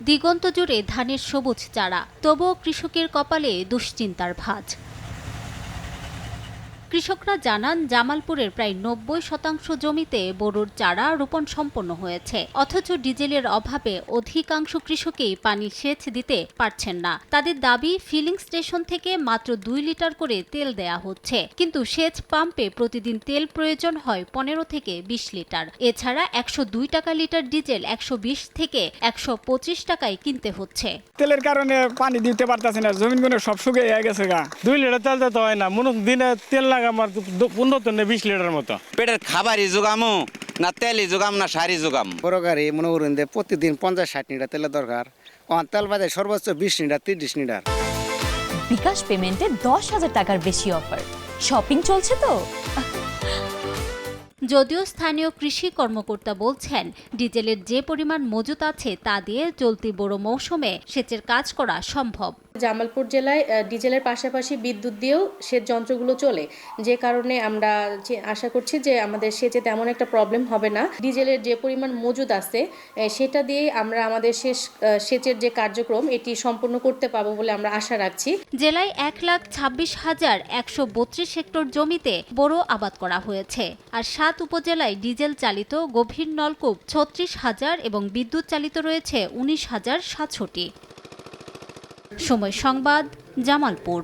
দিগন্ত জুড়ে ধানের সবুজ চারা, তবুও কৃষকের কপালে দুশ্চিন্তার ভাঁজ। কৃষকরা জানান, জামালপুরের প্রায় ৯০% জমিতে বোরোর চারা রোপণ সম্পন্ন হয়েছে, অথচ ডিজেলের অভাবে অধিকাংশ কৃষকই পানি সেচ দিতে পারছেন না। তাদের দাবি, ফিলিং স্টেশন থেকে মাত্র ২ লিটার করে তেল দেয়া হচ্ছে, কিন্তু সেচ পাম্পে প্রতিদিন তেল প্রয়োজন হয় ১৫ থেকে ২০ লিটার। এছাড়া ১০২ টাকা লিটার ডিজেল ১২০ থেকে ১২৫ টাকায় কিনতে হচ্ছে। তেলের কারণে পানি দিতে পারতেছে না, জমিনগুলো সব শুকিয়ে গেছে গা। ২ লিটার তেল দিতে হয় না, মনে দিনে তেল লাগে আমার ১৫ থেকে ২০ লিটার মতো। পেটের খাবারই যোগামো না তেলই যোগাম না সারি যোগাম। বড় গাড়ি মনে করুন যে প্রতিদিন ৫০-৬০ লিটার তেলের দরকার, তেল বাদে সর্বোচ্চ ২০ লিটার ৩০ লিটার। বিকাশ পেমেন্টে ১০,০০০ টাকার বেশি অফার, শপিং চলছে তো। যদিও স্থানীয় কৃষি কর্মকর্তা বলছেন, ডিজেলের যে পরিমাণ মজুত আছে তা দিয়ে চলতি বোরো মৌসুমে সেচের কাজ করা সম্ভব। জামালপুর জেলায় ডিজেলের পাশাপাশি বিদ্যুৎ দিয়েও সেচ যন্ত্রগুলো চলে, যে কারণে আমরা আশা করছি যে আমাদের সেচে তেমন একটা প্রবলেম হবে না। ডিজেলের যে পরিমাণ মজুদ আছে সেটা দিয়েই আমরা আমাদের সেচের যে কার্যক্রম এটি সম্পন্ন করতে পারবো বলে আমরা আশা রাখছি। জেলায় ১,২৬,১৩২ হেক্টর জমিতে বোরো আবাদ করা হয়েছে, আর ৭ উপজেলায় ডিজেল চালিত গভীর নলকূপ ৩৬,০০০ এবং বিদ্যুৎ চালিত রয়েছে ১৯,৭০০টি। সময় সংবাদ, জামালপুর।